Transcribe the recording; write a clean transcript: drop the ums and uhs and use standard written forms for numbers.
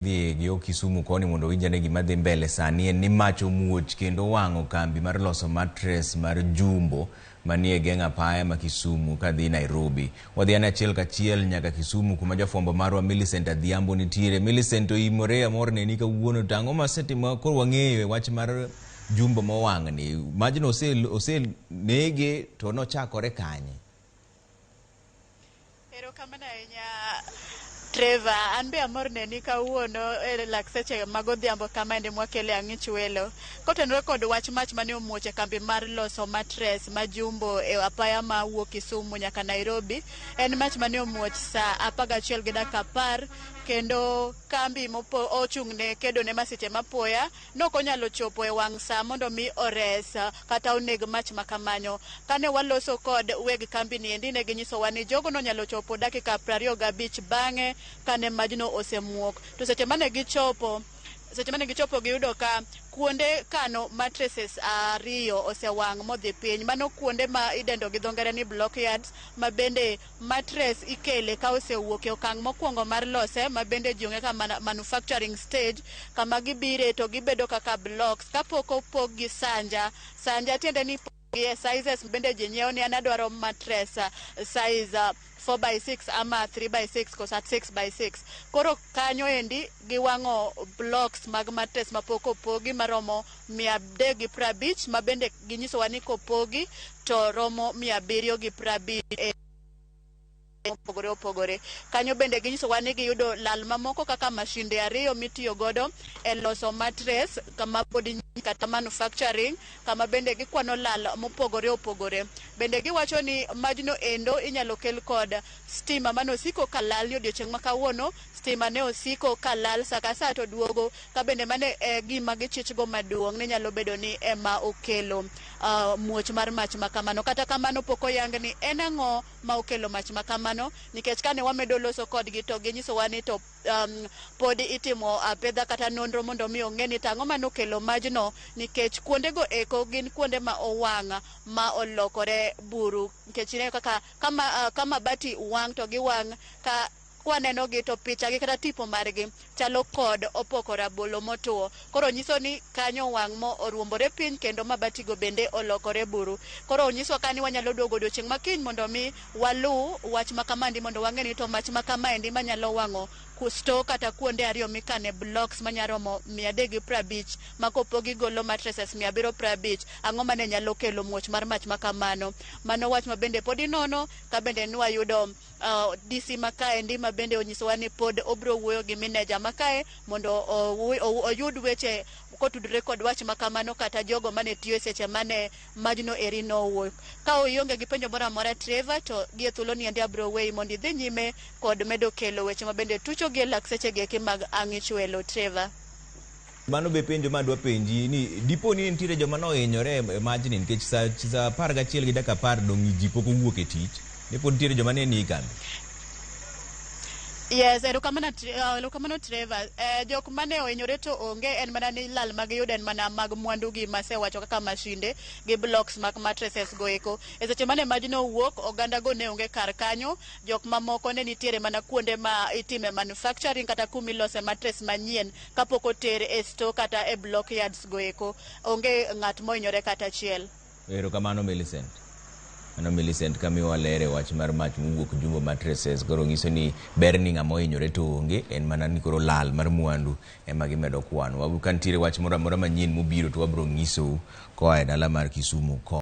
dhi yo Kisumu koni mondo winjane gima dhi mbele sani en ni mach omuoch kendo wang'o kambi mar loso mattress mar Jumbo manie geng' apaya ma Kisumu kadhi Nairobi. Wadhi ane achiel kachiel nyaka Kisumu kuma jafwambo marwa Millicent Adhiambo nitiere. Millicent, oimore amor neni kawuono, tang'o masetimo koro wang'eyo wach mar Jumbo mowang'ni. Majno ose nege to nochakore kanye? Erokamano ahinya Trevor, an be amor neni kawuono lak seche mag odhiambo kama ende mwakele ang'ich welo. Kotenore kod wach mach mane omuoch e kambi mar loso mattress ma Jumbo e apaya ma wuok Kisumu nyaka Nairobi. En mach mane omuoch sa 11:10 kendo kambi ochung'ne kedo ne masiche mapoya nok onyalo chopo e wang' sa mondo mi ores kata oneg mach makamanyo. Kane waloso kod weg kambi ni endi ne ginyisowa ni jogo no nyalo chopo dakika 25 bang'e kane majno osemuok. To seche mane gichopo giyudo ka kuonde kano mattresses 2 osewang' modhi piny. Mano kuonde ma idendo gi dho ngere ni block yards, ma bende mattress ikele ka osewuok e okang' mokwongo mar lose, ma bende ji ong'e ka manufacturing stage, kama gibire to gibedo kaka blocks kapok opog gi sanja tiende ni sizes bende ji nyiewo ni an adwaro mattress size 4x6 ama 3x6 kosa 6x6. Koro kanyo endi giwang'o blocks mag mattress mapok opogi maromo 350, ma bende ginyisowa ni kopogi to romo 750 opogore. Kanyo bende ginyisowa ni giyudo lal mamoko kaka mashinde 2 mitiyo godo e loso mattress kama pod kata manufacturing, kama bende gikwano lal mopogore. Bende giwacho ni majno endo inyalo kel kod stima mano siko kalal ni odiochieng' makawuono. Stima ne osiko kalal saka sa to duogo, ka bende mane gima gichichgo maduong' ni nyalo bedo ni ema okelo muoch mar mach makamano. Kata kamano pok oyang ni en ang'o ma okelo mach makamano, nikech kane wamedo loso kodgi to ginyisowa ni to pod itimo apedha kata nonro mondo mi ong'e ni tang'o mano okelo majno, nikech kuondego eko gin kuonde ma owang' ma olokore buru. Nikech ne kaka kama bati wang' to giwang' ka kwaneno gi to picha gi kata tipo margi chalo kod opoko rabolo motuo. Koro nyiso ni kanyo wang' mo oruombore piny kendo mabati go bende olokore buru. Koro nyiso ka ni wanyalo duogo odiochieng' makiny mondo mi walu wach makamandi mondo wang'e ni to mach makamaendi manyalo wang'o kusto kata kuonde 2 mikane blocks manyaromo 350 makopogi golo mattresses 750, ang'o mane nyalo kelo muoch mar mach makamano. Mano wach ma bende pod inono, ka bende nwayudo DC makaendi ma bende onyisowa ni pod obro wuoyo gi manager makae mondo oyud weche kotudre kod wach makamano kata jogo mane tiyo seche mane majno eri nowuok. Ka oyonge gi penjo moro amora Trevor, to gie thuolo ni ende abro weyi mondo idhi nyime kod medo kelo weche ma bende tucho gi lak seche gi mag ang'ich welo. Trevor, mano be penjo madwa penji ni dipo ni nitiere joma nohinyore e majni, nikech sa 11:10 dong' ji pok owuok e tich, dipo nitiere joma ne ni kambi? Yes, erokamano Trevor. Jok mane ohinyore to onge, en mana ni lal magiyudo en mana mag mwandu gi masewacho kaka mashinde gi blocks mag mattresses go eko. E seche mane majno wuok, oganda go ne onge kar kanyo. Jok mamoko ne nitiere mana kuonde ma itime manufacturing kata kumilose mattress manyien kapok oter e store kata e block yards go eko. Onge ng'at mohinyore kata achiel. Erokamano Millicent. Ano Millicent kamiwa lere wach mar mach mowuok Jumbo mattresses. Koro nyiso ni ber ni ng'ama ohinyore to onge, en mana ni koro lal mar mwandu ema gimedo kwano. Ka nitiere wach moro amora manyien mobiro to wabro nyisou koa e dala mar Kisumu.